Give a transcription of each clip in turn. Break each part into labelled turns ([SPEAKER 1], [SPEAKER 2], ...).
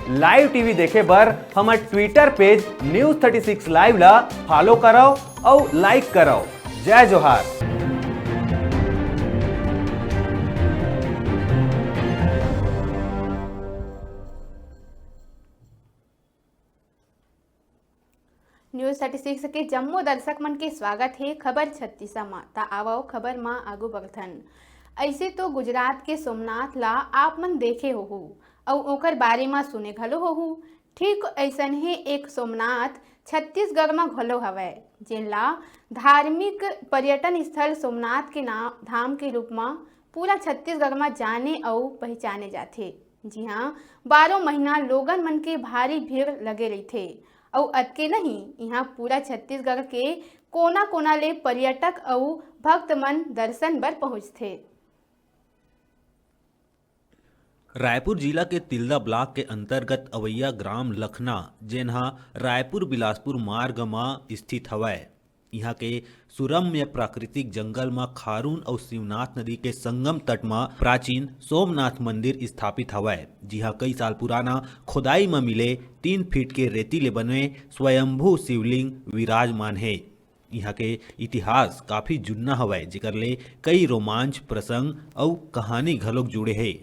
[SPEAKER 1] Live TV देखे बर हमर ट्विटर पेज News36 लाइव ला फॉलो करो और लाइक करो। जय जोहार।
[SPEAKER 2] News36 के जम्मू दर्शक मन के स्वागत है। खबर 36 में ता आवो खबर में आगू बढ़थन। ऐसे तो गुजरात के सोमनाथ ला आप मन देखे होहू और ओकर बारे में सुने घलो होहू। ठीक ऐसन ही एक सोमनाथ छत्तीसगढ़ में घलो हवै, जेला धार्मिक पर्यटन स्थल सोमनाथ के नाम धाम के रूप में पूरा छत्तीसगढ़ में जाने और पहचाने जाथे। जी हाँ, 12 महीना लोगन मन के भारी भीड़ लगे रहीथे और अतके नहीं, यहाँ पूरा छत्तीसगढ़ के कोना कोना ले पर्यटक और भक्त मन दर्शन बर पहुँचथे।
[SPEAKER 3] रायपुर जिला के तिल्दा ब्लॉक के अंतर्गत अवैया ग्राम लखना जेनहा रायपुर बिलासपुर मार्ग में स्थित हवय। यहाँ के सुरम्य प्राकृतिक जंगल में खारून और शिवनाथ नदी के संगम तट में प्राचीन सोमनाथ मंदिर स्थापित हवय। जिहाँ कई साल पुराना खुदाई में मिले 3 फीट के रेतीले बने स्वयंभू शिवलिंग विराजमान है। यहाँ के इतिहास काफी जुन्ना हवय, जेकर ले कई रोमांच प्रसंग और कहानी घलोक जुड़े है।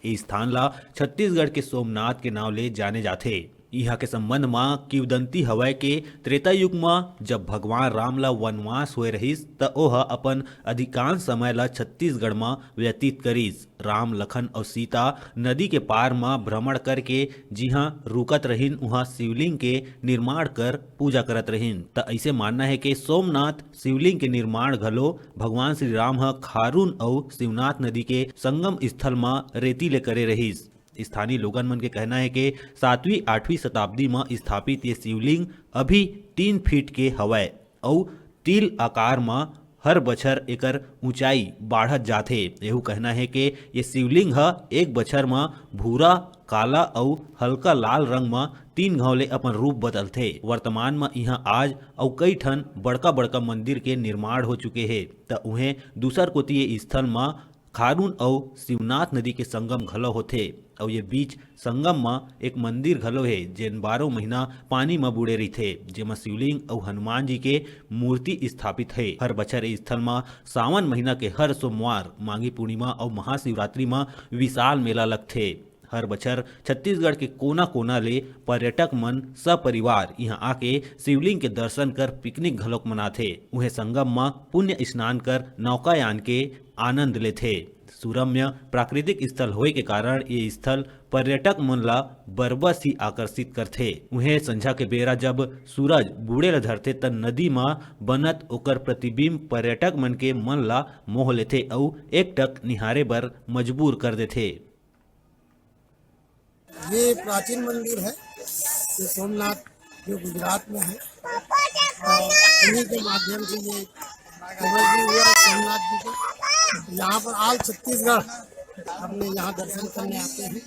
[SPEAKER 3] ये स्थान ला छत्तीसगढ़ के सोमनाथ के नाव ले जाने जाथे। यहाँ के संबंध में किवदंती हवय के त्रेता युग में जब भगवान राम ला वनवास होए रहिस त ओह अपन अधिकांश समय ला छत्तीसगढ़ में व्यतीत करिस। राम लखन और सीता नदी के पार में भ्रमण करके जिहाँ रुकत रहिन उहाँ शिवलिंग के निर्माण कर पूजा करत रहिन। त ऐसे मानना है कि सोमनाथ शिवलिंग के निर्माण घलो भगवान श्री राम ह खारून और शिवनाथ नदी के संगम स्थल में रेती ले करे रहिस। स्थानीय लोगन मन के कहना है कि 7वीं 8वीं शताब्दी में स्थापित ये शिवलिंग अभी 3 फीट के हवय और तिल आकार में हर बछर एकर ऊंचाई बाढ़त जाथे। यहू कहना है कि ये शिवलिंग ह एक बछर में भूरा, काला और हल्का लाल रंग में 3 घाव ले अपन रूप बदलथे। वर्तमान में यहाँ आज और कई ठन बड़का बड़का मंदिर के निर्माण हो चुके हैं। त उहें दूसर कोती ये स्थल में खारून और शिवनाथ नदी के संगम घलो होथे और ये बीच संगम में एक मंदिर घलो है जेन 12 महीना पानी में बुड़े रहीथे, जेमा शिवलिंग और हनुमान जी के मूर्ति स्थापित है। हर बछर इस स्थल में सावन महीना के हर सोमवार, माघी पूर्णिमा और महाशिवरात्रि में विशाल मेला लगथे। हर बछर छत्तीसगढ़ के कोना कोना ले पर्यटक मन सपरिवार यहाँ आके शिवलिंग के दर्शन कर पिकनिक घलोक मनाथे। उहे संगम में पुण्य स्नान कर नौकायान के आनंद लेथे। सुरम्य प्राकृतिक स्थल होए के कारण ये स्थल पर्यटक मन ला बरबस ही आकर्षित करथे। उहे संझा के बेरा जब सूरज बूढ़े ल धरथे त नदी में बनत ओकर प्रतिबिंब पर्यटक मन के मन ला मोह लेथे और एकटक निहारे बर मजबूर कर देथे।
[SPEAKER 4] ये प्राचीन मंदिर है, ये सोमनाथ जो गुजरात में है और इन्हीं के माध्यम से ये खबर भी हुआ सोमनाथ जी के। यहाँ पर आल छत्तीसगढ़ अपने यहाँ दर्शन करने आते हैं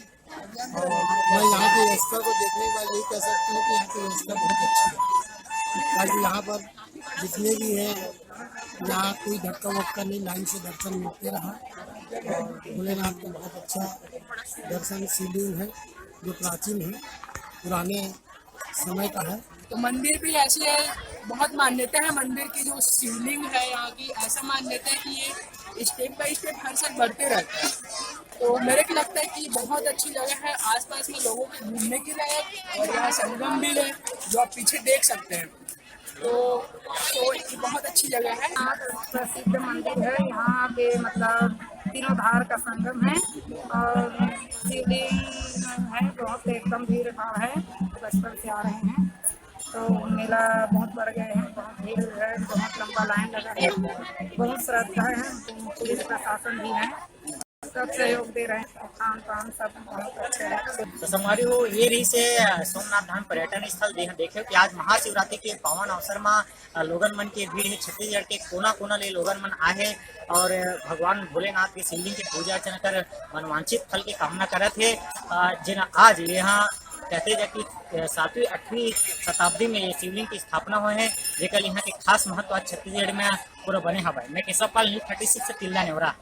[SPEAKER 4] और मैं यहाँ की व्यवस्था को देखने के बाद यही कह सकता हूँ कि यहाँ की व्यवस्था बहुत अच्छी है। ताकि यहाँ पर जितने भी हैं यहाँ कोई धक्का वक्का नहीं, लाइन से दर्शन मिलते रहा और भोलेनाथ का बहुत अच्छा दर्शन शिवलिंग है जो प्राचीन है, पुराने समय का है।
[SPEAKER 5] तो मंदिर भी ऐसी है, बहुत मान्यता है मंदिर की। जो शिवलिंग है यहाँ की, ऐसा मान्यता है कि ये स्टेप बाय स्टेप हर साल बढ़ते रहता है। तो मेरे को लगता है कि बहुत अच्छी जगह है, आसपास में लोगों के घूमने की लायक, और यहाँ संगम भी है जो आप पीछे देख सकते हैं। तो ये बहुत अच्छी जगह है।
[SPEAKER 6] यहाँ प्रसिद्ध मंदिर है, यहाँ पे मतलब तीनों धार का संगम है और शिवलिंग है। बहुत एकदम भीड़ भाड़ है, बचपन से आ रहे हैं तो मेला बहुत बढ़ गए हैं, बहुत भीड़ है, बहुत लंबा लाइन लगा है, बहुत श्रद्धा है। पुलिस प्रशासन भी है, सब सहयोग दे रहे हैं, खान पान सब बहुत अच्छे है।
[SPEAKER 7] तो हमारी वो ये रही से सोमनाथ धाम पर्यटन स्थल देखे कि आज महाशिवरात्रि के पावन अवसर में लोगन मन के भीड़ है। छत्तीसगढ़ के कोना कोना ले लोगन मन आए और भगवान भोलेनाथ के शिवलिंग की पूजा अर्चना कर मनवांछित फल की कामना करत है। जिन आज यहाँ कहते हैं कि 7वीं 8वीं शताब्दी में ये शिवलिंग की स्थापना हुए हैं, जेकर यहाँ के खास महत्व छत्तीसगढ़ में पूरा बने हवा है। मैं केशव पाल, News36 से तिल्दा नेवरा।